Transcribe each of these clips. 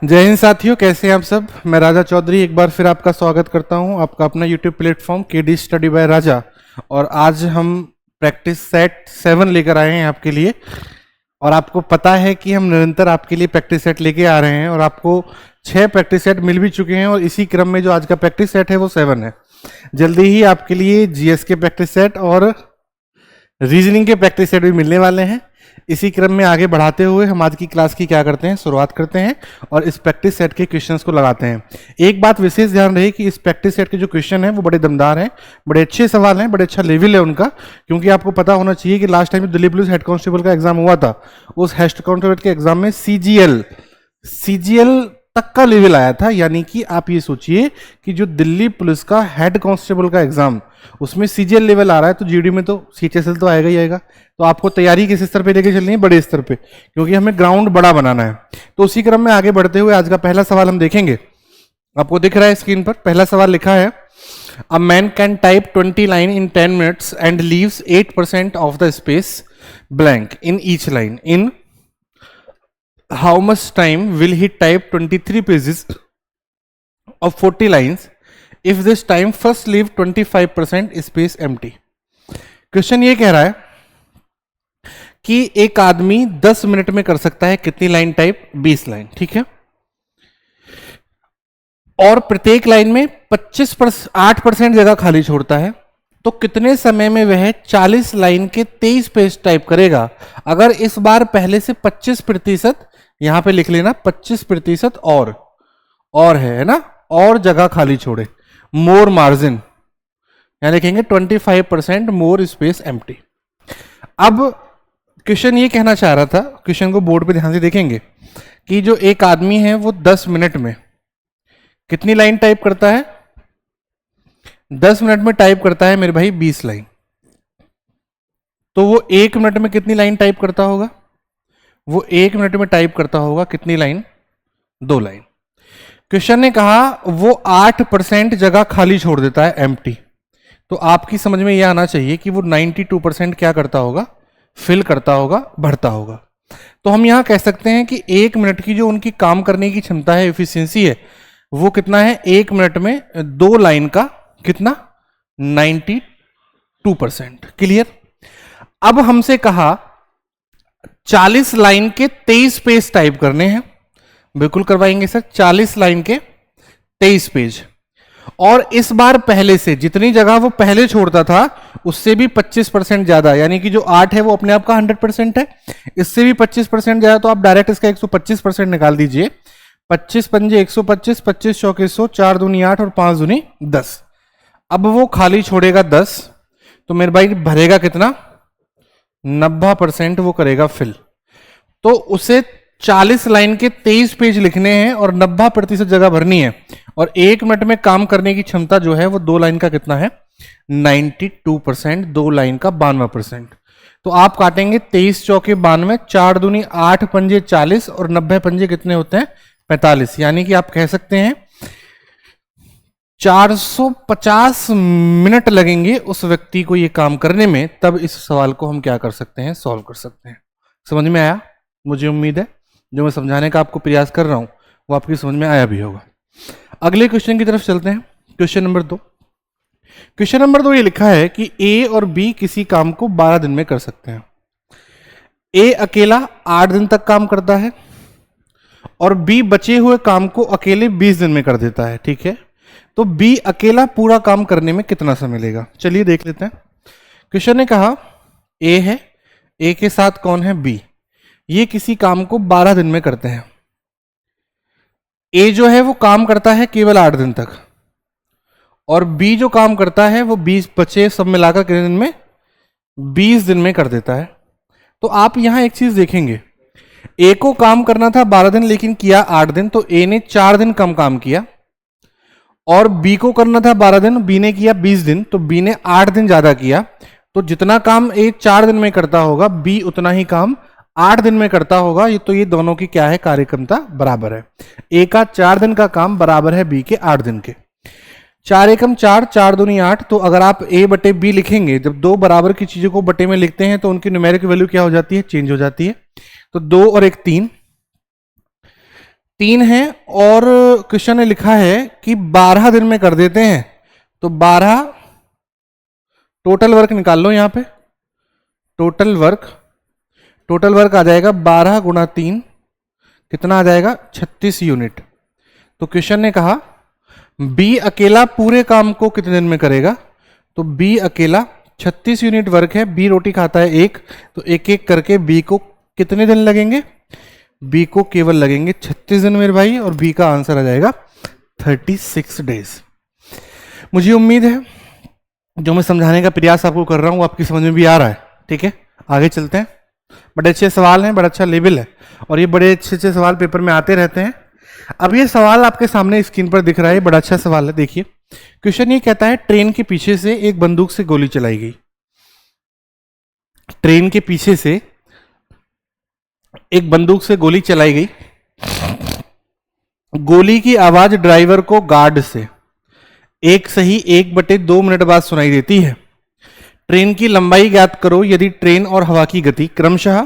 जय हिंद साथियों, कैसे हैं आप सब। मैं राजा चौधरी एक बार फिर आपका स्वागत करता हूं, आपका अपना YouTube platform KD study by Raja. और आज हम प्रैक्टिस सेट 7 लेकर आए हैं आपके लिए। और आपको पता है कि हम निरंतर आपके लिए प्रैक्टिस सेट लेके आ रहे हैं और आपको 6 प्रैक्टिस सेट मिल भी चुके हैं और इसी क्रम में जो आज का प्रैक्टिस सेट है वो 7 है। जल्दी ही आपके लिए जीएस के प्रैक्टिस सेट और रीजनिंग के प्रैक्टिस सेट भी मिलने वाले हैं। इसी क्रम में आगे बढ़ाते हुए हम आज की क्लास की क्या करते हैं, शुरुआत करते हैं और इस प्रैक्टिस सेट के क्वेश्चंस को लगाते हैं। एक बात विशेष ध्यान रहे कि इस प्रैक्टिस सेट के जो क्वेश्चन हैं वो बड़े दमदार हैं, बड़े अच्छे सवाल हैं, बड़े अच्छा लेवल है उनका। क्योंकि आपको पता होना चाहिए कि last time Delhi police head constable का एग्जाम हुआ था, उस हेड कांस्टेबल के एग्जाम में सीजीएल तक का लेवल आया था। यानी कि आप ये सोचिए कि जो दिल्ली पुलिस का हेड कांस्टेबल का एग्जाम, उसमें सीजीएल लेवल आ रहा है, तो जीडी में तो सीएचएसएल तो आएगा ही आएगा। तो आपको तैयारी किस स्तर पे लेके चलनी है, बड़े स्तर पे, क्योंकि हमें ग्राउंड बड़ा बनाना है। तो उसी क्रम में आगे बढ़ते हुए आज का पहला सवाल हम देखेंगे। आपको दिख रहा है स्क्रीन पर, पहला सवाल लिखा है, a man can type 20 line in 10 minutes and leaves 8% of the space blank in each line. In how much time will he type 23 pages of 40 lines if this time first leave 25% space empty? Question ये कह रहा है कि एक आदमी 10 minute में कर सकता है कितनी लाइन टाइप, 20 लाइन, ठीक है। और प्रत्येक लाइन में 8% जगह खाली छोड़ता है, तो कितने समय में वह 40 लाइन के 23 पेज टाइप करेगा। अगर इस बार पहले से 25%, यहां पे लिख लेना 25% और है ना, और जगह खाली छोड़े, मोर मार्जिन, यहां लिखेंगे 25% मोर स्पेस एम्प्टी। अब क्वेश्चन ये कहना चाह रहा था, क्वेश्चन को बोर्ड पे ध्यान से देखेंगे कि जो एक आदमी है वो 10 मिनट में कितनी लाइन टाइप करता है, 10 मिनट में टाइप करता है मेरे भाई 20 लाइन। तो वो 1 मिनट में कितनी लाइन टाइप करता होगा, वो 1 मिनट में टाइप करता होगा कितनी लाइन, 2 लाइन। क्वेश्चन ने कहा वो 8% जगह खाली छोड़ देता है, एम्प्टी। तो आपकी समझ में यह आना चाहिए कि वो 92% क्या करता होगा, फिल करता होगा, भरता होगा। तो हम यहां कह सकते हैं कि 1 मिनट की जो उनकी काम करने की क्षमता है, एफिशिएंसी है, वो कितना है, 1 मिनट में 2 लाइन का कितना, 92%। क्लियर। अब हमसे कहा 40 लाइन के 23 पेज टाइप करने हैं, बिल्कुल करवाएंगे सर, 40 लाइन के 23 पेज। और इस बार पहले से जितनी जगह वो पहले छोड़ता था उससे भी 25% ज्यादा, यानी कि जो 8 है वो अपने आप का 100% है, इससे भी 25% ज्यादा। तो आप डायरेक्ट इसका 125% निकाल दीजिए। 25 पंजे 125, 25 चौके 100, 4 दूनी 8 और 5 दूनी 10। अब वो खाली छोड़ेगा 10, तो मेरे भाई भरेगा कितना, 90% वो करेगा फिल। तो उसे 40 लाइन के 23 पेज लिखने हैं और 90% जगह भरनी है। और 1 मिनट में काम करने की क्षमता जो है वो 2 लाइन का कितना है, 92%, 2 लाइन का 92%। तो आप काटेंगे 23 चौके 92, 4 दूनी 8 पंजे 40 और 90 पंजे कितने होते हैं, 45। यानी कि आप कह सकते हैं 450 मिनट लगेंगे उस व्यक्ति को ये काम करने में। तब इस सवाल को हम क्या कर सकते हैं, सॉल्व कर सकते हैं। समझ में आया? मुझे उम्मीद है जो मैं समझाने का आपको प्रयास कर रहा हूं वो आपकी समझ में आया भी होगा। अगले क्वेश्चन की तरफ चलते हैं। Question number 2। क्वेश्चन नंबर 2 ये लिखा है कि ए और बी किसी काम को 12 दिन में कर सकते हैं। ए अकेला 8 दिन तक काम करता है और बी बचे हुए काम को अकेले 20 दिन में कर देता है, ठीक है। तो बी अकेला पूरा काम करने में कितना समय लेगा, चलिए देख लेते हैं। क्वेश्चन ने कहा ए है, ए के साथ कौन है, बी। ये किसी काम को 12 दिन में करते हैं। ए जो है वो काम करता है केवल 8 दिन तक और बी जो काम करता है वो 20 बचे सब मिलाकर कितने दिन में, 20 दिन में कर देता है। तो आप यहां एक चीज देखेंगे, ए को काम करना था 12 दिन लेकिन किया 8 दिन, तो ए ने 4 दिन कम काम किया। और बी को करना था 12 दिन, बी ने किया 20 दिन, तो बी ने 8 दिन ज्यादा किया। तो जितना काम ए 4 दिन में करता होगा, बी उतना ही काम 8 दिन में करता होगा। ये तो ये दोनों की क्या है, कार्यक्षमता बराबर है। ए का 4 दिन का काम बराबर है बी के 8 दिन के। 4 एकम 4, 4 दूनी 8। तो अगर आप ए बटे बी लिखेंगे, जब दो बराबर की चीजों को बटे में लिखते हैं तो उनकी न्यूमेरिक वैल्यू क्या हो जाती है, चेंज हो जाती है। तो 2 और 1 3, 3 है और क्वेश्चन ने लिखा है कि 12 दिन में कर देते हैं, तो 12 टोटल वर्क निकाल लो यहां पे। टोटल वर्क आ जाएगा 12 गुणा 3, कितना आ जाएगा 36 यूनिट। तो क्वेश्चन ने कहा बी अकेला पूरे काम को कितने दिन में करेगा, तो बी अकेला 36 यूनिट वर्क है, बी रोटी खाता है एक, तो एक एक करके बी को कितने दिन लगेंगे, बी को केवल लगेंगे 36 दिन मेरे भाई, और बी का आंसर आ जाएगा 36 डेज। मुझे उम्मीद है जो मैं समझाने का प्रयास आपको कर रहा हूं आपकी समझ में भी आ रहा है। ठीक है, आगे चलते हैं। बड़े अच्छे सवाल हैं, बड़ा अच्छा लेवल है, और ये बड़े अच्छे अच्छे सवाल पेपर में आते रहते हैं। अब ये सवाल आपके सामने स्क्रीन पर दिख रहा है, बड़ा अच्छा सवाल है। देखिए क्वेश्चन ये कहता है ट्रेन के पीछे से एक बंदूक से गोली चलाई गई। ट्रेन के पीछे से एक बंदूक से गोली चलाई गई। गोली की आवाज ड्राइवर को गार्ड से 1/2 मिनट बाद सुनाई देती है। ट्रेन की लंबाई ज्ञात करो यदि ट्रेन और हवा की गति क्रमशः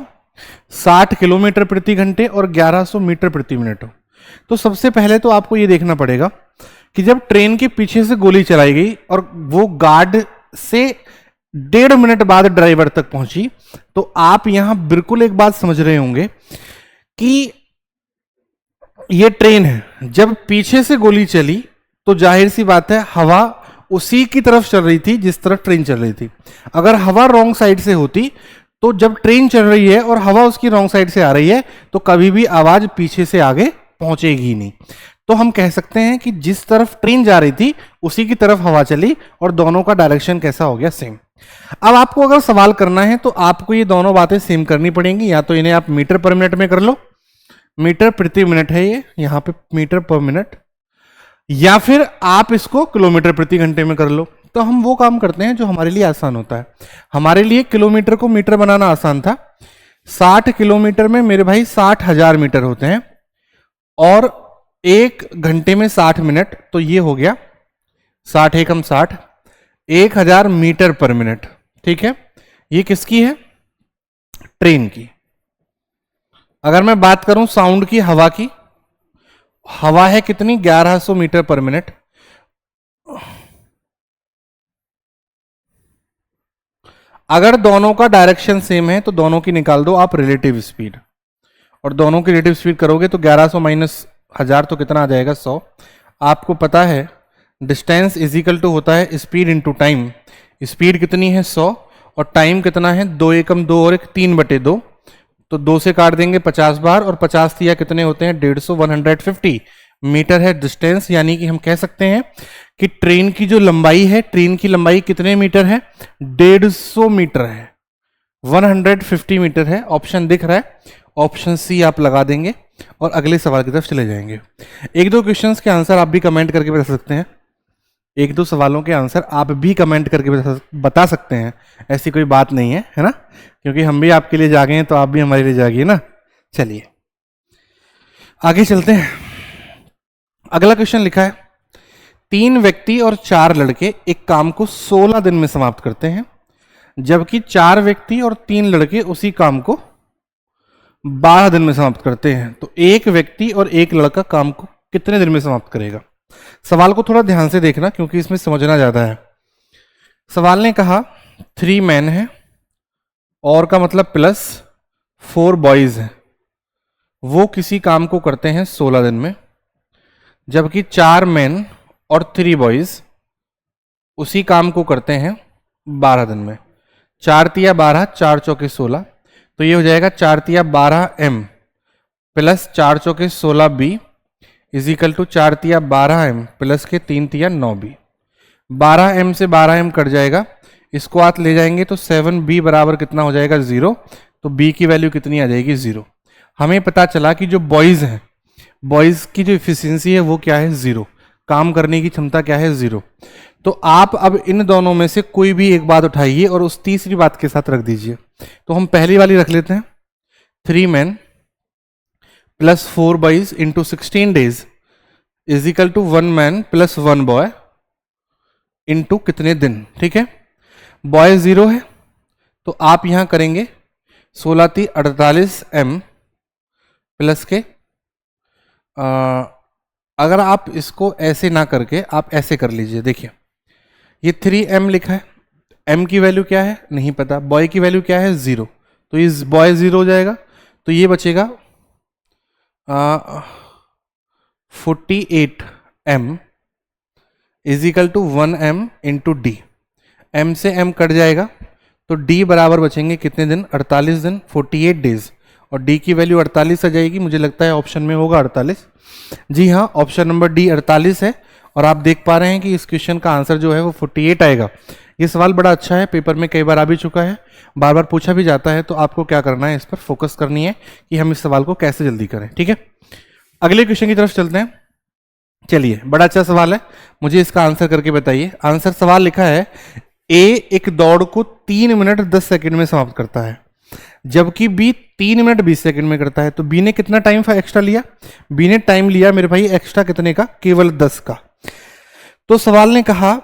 60 किलोमीटर प्रति घंटे और 1100 मीटर प्रति मिनट हो। तो सबसे पहले तो आपको यह देखना पड़ेगा कि जब ट्रेन के पीछे से गोली चलाई गई और वो गार्ड से 1.5 मिनट बाद ड्राइवर तक पहुंची, तो आप यहां बिल्कुल एक बात समझ रहे होंगे कि ये ट्रेन है, जब पीछे से गोली चली तो जाहिर सी बात है हवा उसी की तरफ चल रही थी जिस तरफ ट्रेन चल रही थी। अगर हवा रॉन्ग साइड से होती तो जब ट्रेन चल रही है और हवा उसकी रॉन्ग साइड से आ रही है तो कभी भी आवाज पीछे से आगे पहुंचेगी नहीं। तो हम कह सकते हैं कि जिस तरफ ट्रेन जा रही थी उसी की तरफ हवा चली और दोनों का डायरेक्शन कैसा हो गया, सेम। अब आपको अगर सवाल करना है तो आपको ये दोनों बातें सेम करनी पड़ेंगी। या तो इन्हें आप मीटर पर मिनट में कर लो, मीटर प्रति मिनट है ये, यहां पे मीटर पर मिनट, या फिर आप इसको किलोमीटर प्रति घंटे में कर लो। तो हम वो काम करते हैं जो हमारे लिए आसान होता है। हमारे लिए किलोमीटर को मीटर बनाना आसान था। 60 किलोमीटर में मेरे भाई 60,000 मीटर होते हैं, और 1 घंटे में 60 मिनट, तो ये हो गया 60 एकम 60, 1000 मीटर पर मिनट। ठीक है, ये किसकी है, ट्रेन की। अगर मैं बात करूं साउंड की, हवा की, हवा है कितनी 1100 मीटर पर मिनट। अगर दोनों का डायरेक्शन सेम है तो दोनों की निकाल दो आप रिलेटिव स्पीड, और दोनों की रिलेटिव स्पीड करोगे तो 1100 माइनस 1000 तो कितना आ जाएगा 100। आपको पता है डिस्टेंस इज इक्वल टू होता है स्पीड इनटू टाइम। स्पीड कितनी है 100 और टाइम कितना है 2 एकम 2 और 3/2, तो 2 से काट देंगे 50 बार, और 50 दिया कितने होते हैं 150, 150 मीटर है डिस्टेंस। यानी कि हम कह सकते हैं कि ट्रेन की जो लंबाई है, ट्रेन की लंबाई कितने मीटर है 150 मीटर है, 150 मीटर है। ऑप्शन दिख रहा है, ऑप्शन सी आप लगा देंगे और अगले सवाल की तरफ चले जाएंगे। 1-2 क्वेश्चंस के आंसर आप भी कमेंट करके बता सकते हैं, 1-2 सवालों के आंसर आप भी कमेंट करके बता सकते हैं, ऐसी कोई बात नहीं है ना, क्योंकि हम भी आपके लिए जागे हैं तो आप भी हमारे लिए जागिए ना। चलिए आगे चलते हैं। अगला क्वेश्चन लिखा है 3 व्यक्ति और 4 लड़के एक काम को 16 दिन में समाप्त करते हैं, जबकि 4 व्यक्ति और 3 लड़के उसी काम को 12 दिन में समाप्त करते हैं। तो एक व्यक्ति और एक लड़का काम को कितने दिन में समाप्त करेगा। सवाल को थोड़ा ध्यान से देखना क्योंकि इसमें समझना ज्यादा है। सवाल ने कहा 3 मैन है, और का मतलब प्लस 4 बॉयज हैं, वो किसी काम को करते हैं 16 दिन में, जबकि 4 मैन और 3 बॉयज उसी काम को करते हैं 12 दिन में। 4 तिया 12, 4 चौके 16, तो ये हो जाएगा 4 तिया 12 m प्लस 4 चौके 16 b इज इक्वल टू 4 तिया 12 m प्लस के 3 तिया 9 b। 12 m से 12 m कट जाएगा, इसको आप ले जाएंगे तो 7b बराबर कितना हो जाएगा 0, तो b की वैल्यू कितनी आ जाएगी 0। हमें पता चला कि जो बॉयज हैं, बॉयज की जो इफिशियंसी है वो क्या है 0, काम करने की क्षमता क्या है 0। तो आप अब इन दोनों में से कोई भी एक बात उठाइए और उस तीसरी बात के साथ रख दीजिए। तो हम पहली वाली रख लेते हैं, 3 man plus 4 boys into 16 days is equal to 1 man plus 1 boy into कितने दिन। ठीक है, बॉय 0 है तो आप यहां करेंगे 16 × 3 = 48 m प्लस के अगर आप इसको ऐसे ना करके आप ऐसे कर लीजिए, देखिए ये 3m लिखा है, m की वैल्यू क्या है नहीं पता, बॉय की वैल्यू क्या है 0, तो इस बॉय 0 हो जाएगा, तो ये बचेगा 48m is equal to 1m into D. m से m कट जाएगा तो d बराबर बचेंगे कितने दिन, 48 दिन, 48 डेज, और d की वैल्यू 48 आ जाएगी। मुझे लगता है ऑप्शन में होगा 48। जी हाँ, ऑप्शन नंबर डी 48 है, और आप देख पा रहे हैं कि इस क्वेश्चन का आंसर जो है वो 48 आएगा। ये सवाल बड़ा अच्छा है, पेपर में कई बार आ भी चुका है, बार बार पूछा भी जाता है, तो आपको क्या करना है, इस पर फोकस करनी है कि हम इस सवाल को कैसे जल्दी करें। ठीक है, अगले क्वेश्चन की तरफ चलते हैं। चलिए, बड़ा अच्छा सवाल है, मुझे इसका आंसर करके बताइए। आंसर सवाल लिखा है, ए एक दौड़ को 3 मिनट 10 सेकंड में समाप्त करता है, जबकि बी 3 मिनट 20 सेकंड में करता है। तो बी ने कितना टाइम एक्स्ट्रा लिया, बी ने टाइम लिया मेरे भाई एक्स्ट्रा कितने का, केवल 10 का। तो सवाल ने कहा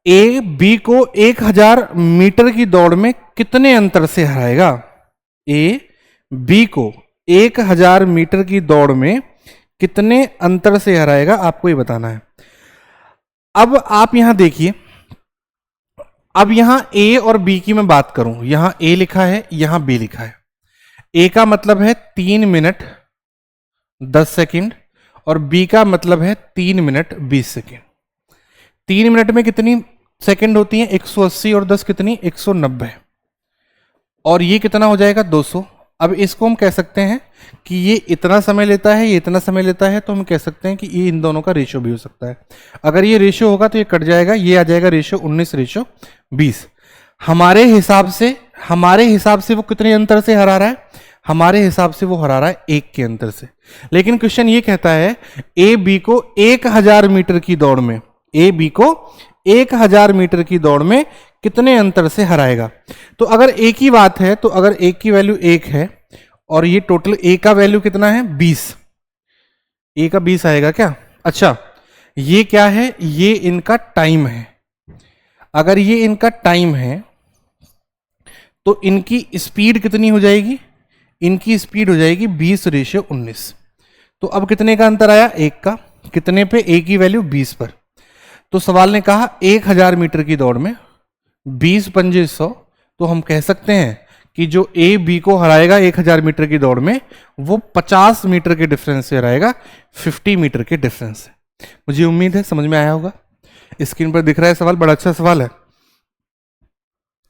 ए बी को 1000 मीटर की दौड़ में कितने अंतर से हराएगा। ए बी को 1000 मीटर की दौड़ में कितने अंतर से हराएगा, आपको ये बताना है। अब आप यहां देखिए, अब यहां ए और बी की मैं बात करूं, यहां ए लिखा है, यहां बी लिखा है। ए का मतलब है 3 मिनट 10 सेकंड और बी का मतलब है 3 मिनट 20 सेकंड। 3 मिनट में कितनी सेकंड होती है, 180, और 10 कितनी 190, और ये कितना हो जाएगा 200। अब इसको हम कह सकते हैं कि ये इतना समय लेता है, ये इतना समय लेता है, तो हम कह सकते हैं कि ये इन दोनों का रेशियो भी हो सकता है। अगर ये रेशियो होगा तो ये कट जाएगा, ये आ जाएगा रेशियो 19:20। हमारे हिसाब से वो कितने अंतर से हरा रहा है, हमारे हिसाब से वो हरा रहा है 1 के अंतर से। लेकिन क्वेश्चन ये कहता है ए बी को 1000 मीटर की दौड़ में, ए बी को 1000 मीटर की दौड़ में कितने अंतर से हराएगा। तो अगर ए की बात है, तो अगर ए की वैल्यू 1 है और ये टोटल ए का वैल्यू कितना है 20, ए का 20 आएगा क्या। अच्छा, ये क्या है, ये इनका टाइम है। अगर ये इनका टाइम है तो इनकी स्पीड कितनी हो जाएगी, इनकी स्पीड हो जाएगी 20:19। तो अब कितने का अंतर आया, 1 का, कितने पे, ए की वैल्यू 20 पर। तो सवाल ने कहा 1000 मीटर की दौड़ में 20 पंजे 100, तो हम कह सकते हैं कि जो ए बी को हराएगा 1000 मीटर की दौड़ में, वो 50 मीटर के डिफरेंस से हराएगा, 50 मीटर के डिफरेंस से। मुझे उम्मीद है समझ में आया होगा। स्क्रीन पर दिख रहा है सवाल, बड़ा अच्छा सवाल है।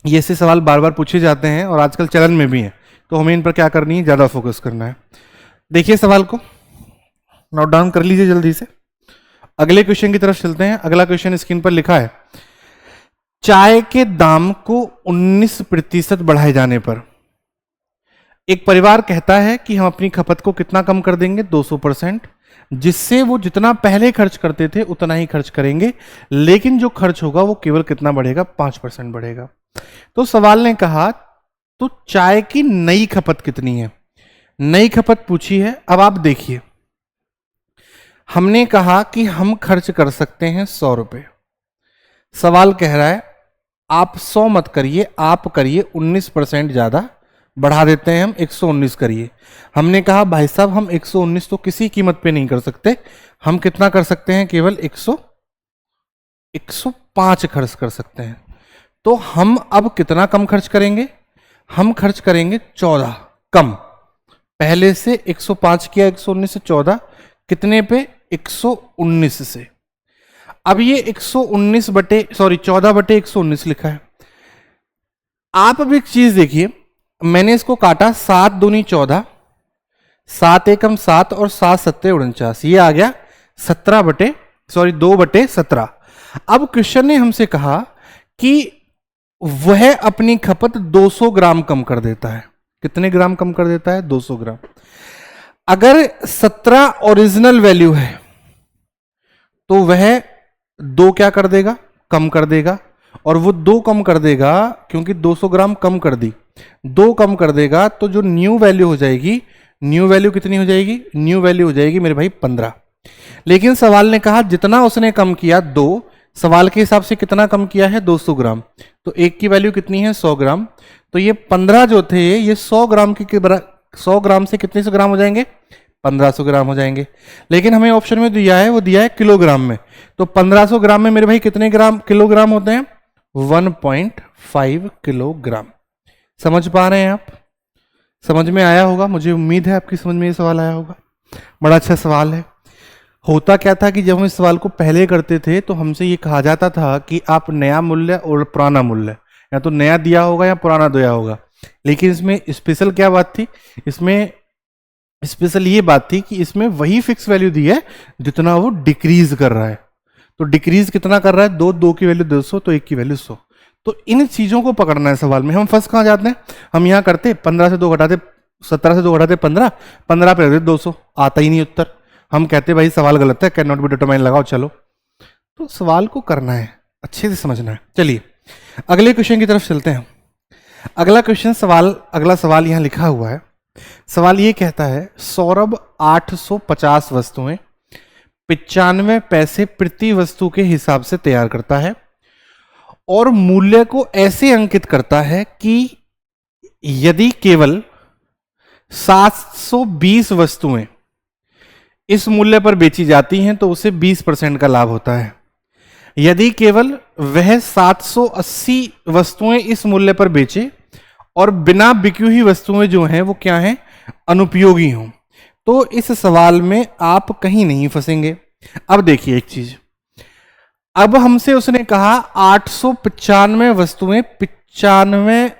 ये ऐसे सवाल बार बार पूछे जाते हैं और आजकल चलन में भी हैं, तो हमें इन पर क्या करनी है, ज्यादा फोकस करना है। देखिए सवाल को नोट डाउन कर लीजिए जल्दी से। अगले क्वेश्चन की तरफ चलते हैं। अगला क्वेश्चन स्क्रीन पर लिखा है, चाय के दाम को 19% बढ़ाए जाने पर एक परिवार कहता है कि हम अपनी खपत को कितना कम कर देंगे, 200%, जिससे वो जितना पहले खर्च करते थे उतना ही खर्च करेंगे, लेकिन जो खर्च होगा वो केवल कितना बढ़ेगा, 5% बढ़ेगा। तो सवाल ने कहा तो चाय की नई खपत कितनी है, नई खपत पूछी है। अब आप देखिए, हमने कहा कि हम खर्च कर सकते हैं 100 रुपए। सवाल कह रहा है आप 100 मत करिए, आप करिए 19% ज्यादा, बढ़ा देते हैं हम 119 करिए। हमने कहा भाई साहब हम 119 तो किसी कीमत पे नहीं कर सकते, हम कितना कर सकते हैं, केवल 105 खर्च कर सकते हैं। तो हम अब कितना कम खर्च करेंगे, हम खर्च करेंगे 14 कम। पहले से 105 किया, 119 से 14 कितने पे, 119 से। अब ये 14/119 लिखा है। आप अब एक चीज देखिए, मैंने इसको काटा, 7 दूनी 14, 7 एकम 7 और 7 सत्ते 49, ये आ गया 2/17। अब क्वेश्चन ने हमसे कहा कि वह अपनी खपत 200 ग्राम कम कर देता है। कितने ग्राम कम कर देता है, 200 ग्राम। अगर 17 ओरिजिनल वैल्यू है तो वह 2 क्या कर देगा, कम कर देगा, और वो 2 कम कर देगा क्योंकि 200 ग्राम कम कर दी, 2 कम कर देगा, तो जो न्यू वैल्यू हो जाएगी, न्यू वैल्यू कितनी हो जाएगी, न्यू वैल्यू हो जाएगी मेरे भाई 15। लेकिन सवाल ने कहा जितना उसने कम किया 2, सवाल के हिसाब से कितना कम किया है, 200 ग्राम, तो 1 की वैल्यू कितनी है, 100 ग्राम। तो ये 15 जो थे ये 100 ग्राम से कितने से ग्राम हो जाएंगे, 1500 ग्राम हो जाएंगे। लेकिन हमें ऑप्शन में दिया है, वो दिया है किलोग्राम में, तो 1500 ग्राम में मेरे भाई कितने ग्राम किलोग्राम होते हैं? 1.5 किलोग्राम। समझ पा रहे हैं आप? समझ में आया होगा, मुझे उम्मीद है आपकी समझ में ये सवाल आया होगा। बड़ा अच्छा सवाल है। होता क्या था कि जब हम इस सवाल को पहले करते थे तो हमसे ये कहा जाता था कि आप नया मूल्य और पुराना मूल्य, या तो नया दिया होगा या पुराना दिया होगा। लेकिन इसमें स्पेशल क्या बात थी? इसमें स्पेशल ये बात थी कि इसमें वही फिक्स वैल्यू दी है जितना वो डिक्रीज कर रहा है। तो डिक्रीज कितना कर रहा है? 2 की वैल्यू 200, तो 1 की वैल्यू 100। तो इन चीजों को पकड़ना है सवाल में। हम फंस कहाँ जाते हैं? हम यहाँ करते 15 से 2 घटाते 17 से 2 घटाते 15, 15 पे रख देते 200, आता ही नहीं उत्तर। हम कहते भाई सवाल गलत है, कैन नॉट बी डिटरमाइन लगाओ चलो। तो सवाल को करना है, अच्छे से समझना है। चलिए अगले क्वेश्चन की तरफ चलते हैं। अगला सवाल यहां लिखा हुआ है। सवाल ये कहता है सौरभ 850 वस्तुएं 95 पैसे प्रति वस्तु के हिसाब से तैयार करता है और मूल्य को ऐसे अंकित करता है कि यदि केवल 720 वस्तुएं इस मूल्य पर बेची जाती हैं तो उसे 20% का लाभ होता है। यदि केवल वह 780 वस्तुएं इस मूल्य पर बेचे और बिना बिकी हुई वस्तुएं जो हैं वो क्या हैं? अनुपयोगी हों, तो इस सवाल में आप कहीं नहीं फंसेंगे। अब देखिए एक चीज, अब हमसे उसने कहा 895 वस्तुएं 95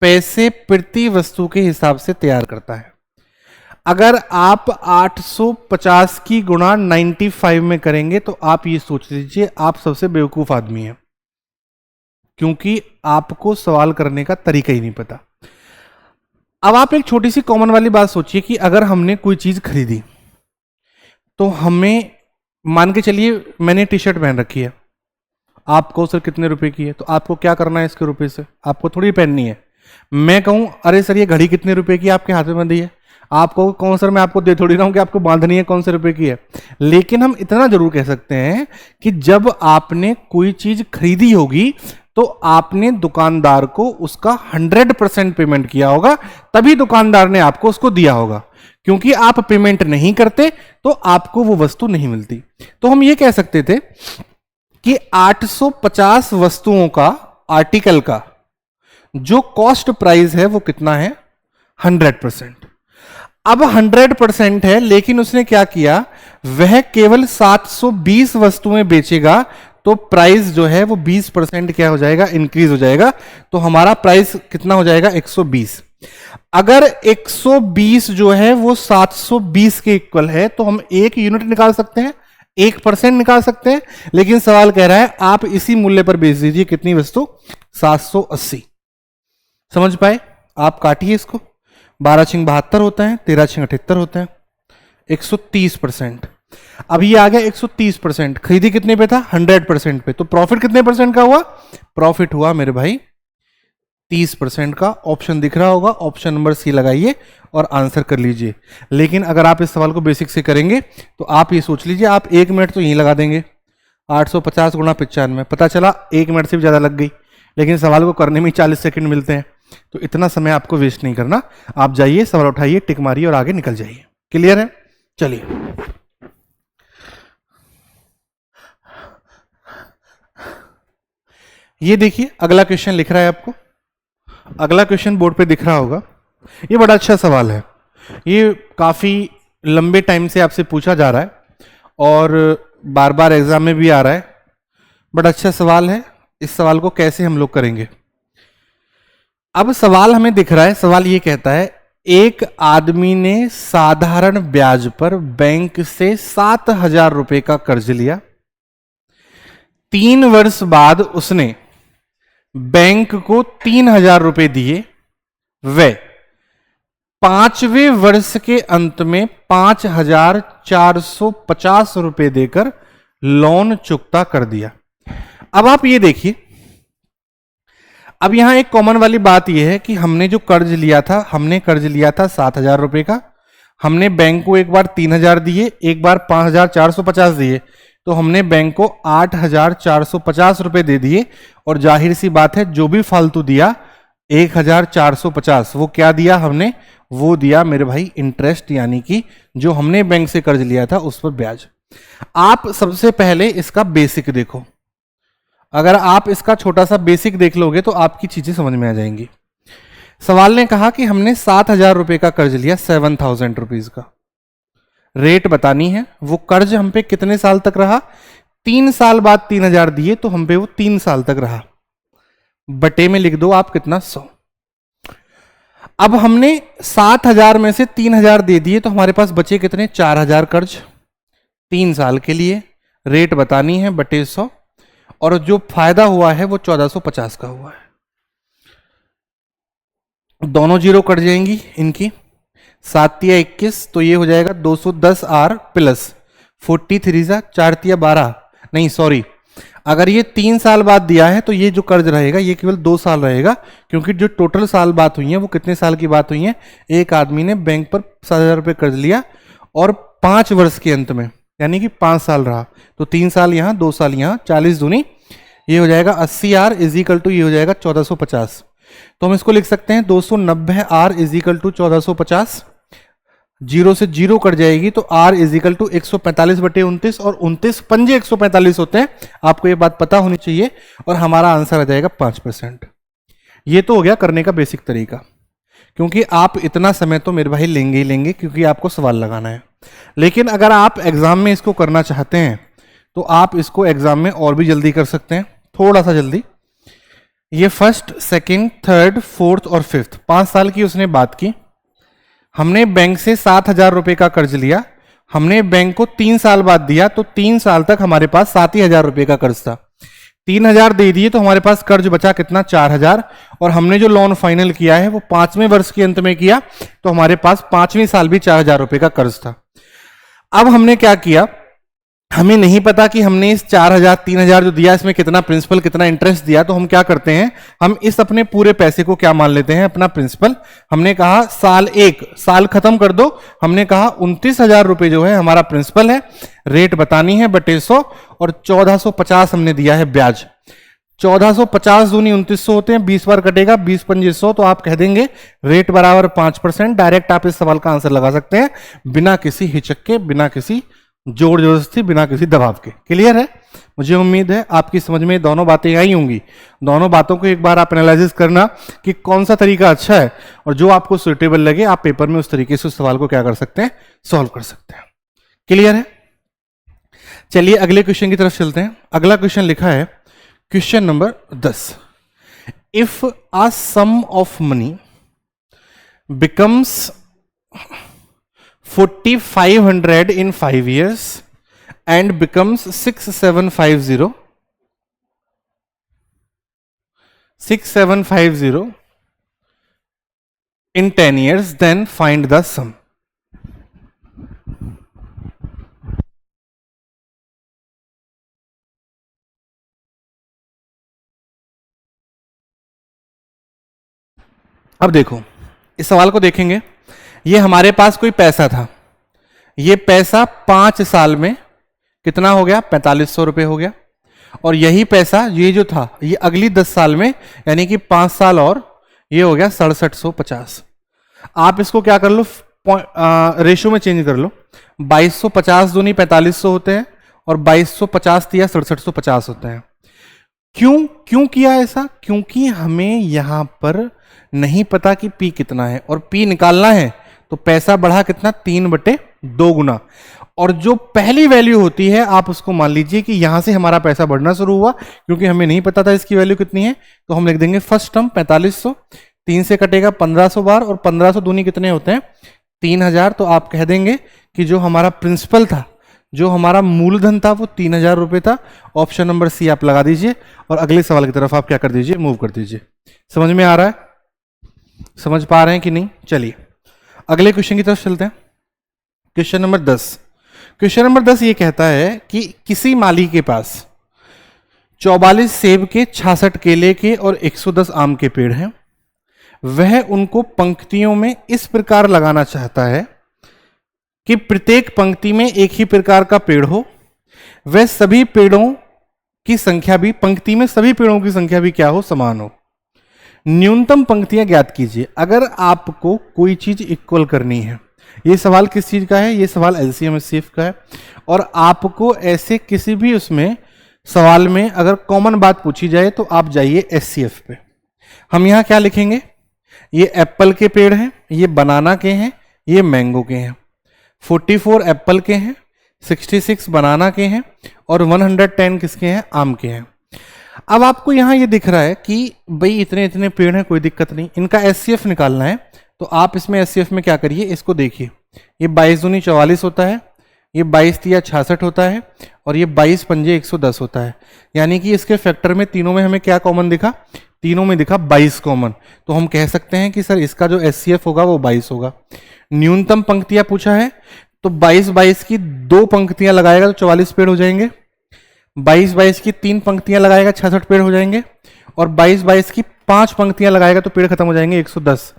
पैसे प्रति वस्तु के हिसाब से तैयार करता है। अगर आप 850 की गुणा 95 में करेंगे तो आप ये सोच लीजिए आप सबसे बेवकूफ आदमी हैं, क्योंकि आपको सवाल करने का तरीका ही नहीं पता। अब आप एक छोटी सी कॉमन वाली बात सोचिए कि अगर हमने कोई चीज खरीदी तो हमें, मान के चलिए मैंने टी शर्ट पहन रखी है, आपको सर कितने रुपए की है, तो आपको क्या करना है इसके रुपए से? आपको थोड़ी पहननी है। मैं कहूं अरे सर ये घड़ी कितने रुपए की आपके हाथ में बंधी है, आपको कौन सर मैं आपको दे थोड़ी रहा हूं कि आपको बांधनी है, कौन से रुपए की है। लेकिन हम इतना जरूर कह सकते हैं कि जब आपने कोई चीज खरीदी होगी तो आपने दुकानदार को उसका 100% पेमेंट किया होगा, तभी दुकानदार ने आपको उसको दिया होगा। क्योंकि आप पेमेंट नहीं करते तो आपको वो वस्तु नहीं मिलती। तो हम ये कह सकते थे कि 850 वस्तुओं का, आर्टिकल का जो कॉस्ट प्राइस है वो कितना है? 100%। अब 100% है, लेकिन उसने क्या किया, वह केवल 720 वस्तुएं बेचेगा तो प्राइस जो है वो 20% क्या हो जाएगा? इंक्रीज हो जाएगा। तो हमारा प्राइस कितना हो जाएगा? 120। अगर 120 जो है वो 720 के इक्वल है तो हम एक यूनिट निकाल सकते हैं, 1% निकाल सकते हैं। लेकिन सवाल कह रहा है आप इसी मूल्य पर बेच दीजिए कितनी वस्तु? 780। समझ पाए? आप काटिए इसको, 12 छिंग 72 होता है, 13 छिंग 78 होता है, 130%। अब ये आ गया 130%। खरीदी कितने पे था? 100% पे। तो प्रॉफिट कितने परसेंट का हुआ? प्रॉफिट हुआ मेरे भाई 30% का। ऑप्शन दिख रहा होगा, ऑप्शन नंबर सी लगाइए और आंसर कर लीजिए। लेकिन अगर आप इस सवाल को बेसिक से करेंगे तो आप ये सोच लीजिए आप 1 मिनट तो यहीं लगा देंगे। 850 गुणा 95, पता चला 1 मिनट से भी ज्यादा लग गई। लेकिन सवाल को करने में 40 सेकंड मिलते हैं, तो इतना समय आपको वेस्ट नहीं करना। आप जाइए, सवाल उठाइए, टिक मारिए और आगे निकल जाइए। क्लियर है? चलिए ये देखिए अगला क्वेश्चन लिख रहा है आपको, अगला क्वेश्चन बोर्ड पे दिख रहा होगा। ये बड़ा अच्छा सवाल है, ये काफी लंबे टाइम से आपसे पूछा जा रहा है और बार बार एग्जाम में भी आ रहा है। बड़ा अच्छा सवाल है। इस सवाल को कैसे हम लोग करेंगे? अब सवाल हमें दिख रहा है, सवाल ये कहता है एक आदमी ने साधारण ब्याज पर बैंक से 7,000 रुपए का कर्ज लिया। 3 वर्ष बाद उसने बैंक को 3,000 रुपए दिए। वह 5वें वर्ष के अंत में 5,450 रुपए देकर लोन चुकता कर दिया। अब आप ये देखिए, अब यहां एक कॉमन वाली बात यह है कि हमने जो कर्ज लिया था, हमने कर्ज लिया था 7,000 रुपए का। हमने बैंक को एक बार 3,000 दिए, एक बार 5,450 दिए, तो हमने बैंक को 8,450 रुपए दे दिए। और जाहिर सी बात है जो भी फालतू दिया 1,450, वो क्या दिया हमने? वो दिया मेरे भाई इंटरेस्ट, यानी कि जो हमने बैंक से कर्ज लिया था उस पर ब्याज। आप सबसे पहले इसका बेसिक देखो, अगर आप इसका छोटा सा बेसिक देख लोगे तो आपकी चीजें समझ में आ जाएंगी। सवाल ने कहा कि हमने 7,000 रुपए का कर्ज लिया, 7,000 रुपीज का, रेट बतानी है। वो कर्ज हम पे कितने साल तक रहा, 3 साल बाद 3,000 दिए तो हम पे वो 3 साल तक रहा, बटे में लिख दो आप कितना, 100। अब हमने 7,000 में से 3,000 दे दिए तो हमारे पास बचे कितने, 4,000 कर्ज 3 साल के लिए, रेट बतानी है बटे 100, और जो फायदा हुआ है वो 1450 का हुआ है। दोनों जीरो कट जाएंगी इनकी, 7 या 21, तो ये हो जाएगा 210 आर प्लस 43 4 या 12, नहीं सॉरी, अगर ये 3 साल बाद दिया है तो ये जो कर्ज रहेगा ये केवल 2 साल रहेगा, क्योंकि जो टोटल साल बात हुई है वो कितने साल की बात हुई है। एक आदमी ने बैंक पर 7,000 रुपये कर्ज लिया और 5 वर्ष के अंत में, यानी कि 5 साल रहा, तो 3 साल यहाँ 2 साल यहाँ, 40 दूनी ये हो जाएगा 80 आर इजिकल टू ये हो जाएगा 1450। तो हम इसको लिख सकते हैं 290 आर इजिकल टू 1450, जीरो से जीरो कट जाएगी तो आर इजिकल टू 145 बटे 29, और 29 पंजे 145 होते हैं, आपको ये बात पता होनी चाहिए, और हमारा आंसर आ जाएगा 5%। ये तो हो गया करने का बेसिक तरीका, क्योंकि आप इतना समय तो मेरे भाई लेंगे ही लेंगे, क्योंकि आपको सवाल लगाना है। लेकिन अगर आप एग्जाम में इसको करना चाहते हैं तो आप इसको एग्जाम में और भी जल्दी कर सकते हैं, थोड़ा सा जल्दी। ये फर्स्ट, सेकंड, थर्ड, फोर्थ और फिफ्थ 5 साल की उसने बात की। हमने बैंक से 7,000 रुपए का कर्ज लिया, हमने बैंक को 3 साल बाद दिया, तो 3 साल तक हमारे पास 7,000 रुपए का कर्ज था। 3,000 दे दिए तो हमारे पास कर्ज बचा कितना, 4,000, और हमने जो लोन फाइनल किया है वो 5वें वर्ष के अंत में किया, तो हमारे पास 5वें साल भी 4,000 रुपए का कर्ज था। अब हमने क्या किया, हमें नहीं पता कि हमने इस 4,000 3,000 जो दिया इसमें कितना प्रिंसिपल कितना इंटरेस्ट दिया, तो हम क्या करते हैं, हम इस अपने पूरे पैसे को क्या मान लेते हैं, अपना प्रिंसिपल। हमने कहा साल 1 साल खत्म कर दो, हमने कहा 29,000 रुपए जो है हमारा प्रिंसिपल है, रेट बतानी है बटे 100, और 1450 हमने दिया है ब्याज। 1450 दूनी 2900 होते हैं, 20 बार कटेगा, 20 पंजे 100, तो आप कह देंगे रेट बराबर 5%। डायरेक्ट आप इस सवाल का आंसर लगा सकते हैं बिना किसी हिचक के, बिना किसी जोर जबरदस्ती, बिना किसी दबाव के। क्लियर है? मुझे उम्मीद है आपकी समझ में दोनों बातें आई होंगी। दोनों बातों को एक बार आप एनालिसिस करना कि कौन सा तरीका अच्छा है, और जो आपको सुटेबल लगे आप पेपर में उस तरीके से उस सवाल को क्या कर सकते हैं, सॉल्व कर सकते हैं। क्लियर है? चलिए अगले क्वेश्चन की तरफ चलते हैं। अगला क्वेश्चन लिखा है question number 10, if a sum of money becomes 4,500 in 5 years and becomes 6,750 in 10 years, then find the sum. अब देखो इस सवाल को देखेंगे, ये हमारे पास कोई पैसा था, ये पैसा 5 साल में कितना हो गया, 4,500 रुपए हो गया, और यही पैसा ये जो था ये अगली 10 साल में, यानी कि 5 साल और, ये हो गया 6,750। आप इसको क्या कर लो, रेशो में चेंज कर लो, 2,250 दूनी 4,500 होते हैं, और 2,250 दिया 6,750 होते हैं। क्यों किया ऐसा, क्योंकि हमें यहां पर नहीं पता कि पी कितना है, और पी निकालना है तो पैसा बढ़ा कितना, 3/2 गुना, और जो पहली वैल्यू होती है आप उसको मान लीजिए कि यहां से हमारा पैसा बढ़ना शुरू हुआ, क्योंकि हमें नहीं पता था इसकी वैल्यू कितनी है, तो हम लिख देंगे फर्स्ट टर्म 4,500, 3 से कटेगा 1,500 बार, और 1,500 दूनी कितने होते हैं, 3,000, तो आप कह देंगे कि जो हमारा प्रिंसिपल था, जो हमारा मूलधन था वो 3,000 रुपए था। ऑप्शन नंबर सी आप लगा दीजिए, और अगले सवाल की तरफ आप क्या कर दीजिए, मूव कर दीजिए। समझ में आ रहा है, समझ पा रहे हैं कि नहीं? चलिए अगले क्वेश्चन की तरफ चलते हैं। क्वेश्चन नंबर 10, क्वेश्चन नंबर 10 ये कहता है कि किसी माली के पास 44 सेब के, 66 केले के और 110 आम के पेड़ हैं। वह उनको पंक्तियों में इस प्रकार लगाना चाहता है कि प्रत्येक पंक्ति में एक ही प्रकार का पेड़ हो, वह सभी पेड़ों की संख्या भी, पंक्ति में सभी पेड़ों की संख्या भी क्या हो, समान हो। न्यूनतम पंक्तियां ज्ञात कीजिए। अगर आपको कोई चीज इक्वल करनी है, ये सवाल किस चीज का है, ये सवाल एलसीएम एचसीएफ का है, और आपको ऐसे किसी भी उसमें सवाल में अगर कॉमन बात पूछी जाए तो आप जाइए एचसीएफ पे। हम यहां क्या लिखेंगे, ये एप्पल के पेड़ हैं, ये बनाना के हैं, ये मैंगो के हैं। 44 एप्पल के हैं, 66 बनाना के हैं और 110 किसके हैं, आम के हैं। अब आपको यहां ये दिख रहा है कि भाई इतने इतने पेड़ हैं, कोई दिक्कत नहीं, इनका एचसीएफ निकालना है। तो आप इसमें एचसीएफ में क्या करिए, इसको देखिए, ये 22 दूनी 44 होता है, ये 22 तिया 66 होता है और ये 22 पंजे 110 होता है। यानी कि इसके फैक्टर में तीनों में हमें क्या कॉमन दिखा, तीनों में दिखा 22 कॉमन। तो हम कह सकते हैं कि सर इसका जो एचसीएफ होगा वो 22 होगा। न्यूनतम पंक्तियां पूछा है तो 22 की 2 पंक्तियां लगाएगा तो 44 पेड़ हो जाएंगे, 22 की 3 पंक्तियां लगाएगा 66 पेड़ हो जाएंगे, और 22 की 5 पंक्तियां लगाएगा तो पेड़ खत्म हो जाएंगे 110।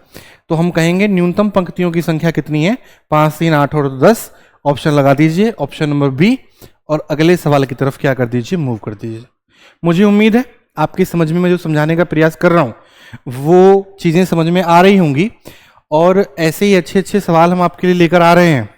तो हम कहेंगे न्यूनतम पंक्तियों की संख्या कितनी है, 5 3 8 और 10। ऑप्शन लगा दीजिए, ऑप्शन नंबर बी, और अगले सवाल की तरफ क्या कर दीजिए, मूव कर दीजिए। मुझे उम्मीद है आपकी समझ में मैं जो समझाने का प्रयास कर रहा हूं वो चीजें समझ में आ रही होंगी, और ऐसे ही अच्छे अच्छे सवाल हम आपके लिए लेकर आ रहे हैं।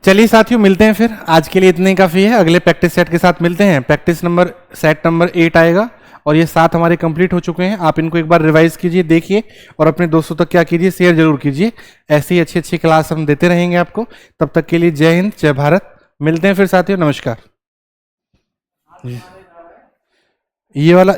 चलिए साथियों, मिलते हैं फिर, आज के लिए इतने ही काफी है। अगले प्रैक्टिस सेट के साथ मिलते हैं। प्रैक्टिस नंबर सेट नंबर 8 आएगा और ये 7 हमारे कंप्लीट हो चुके हैं। आप इनको एक बार रिवाइज कीजिए, देखिए, और अपने दोस्तों तक क्या कीजिए, शेयर जरूर कीजिए। ऐसी ही अच्छी अच्छी क्लास हम देते रहेंगे आपको। तब तक के लिए जय हिंद, जय भारत। मिलते हैं फिर साथियों, नमस्कार। ये वाला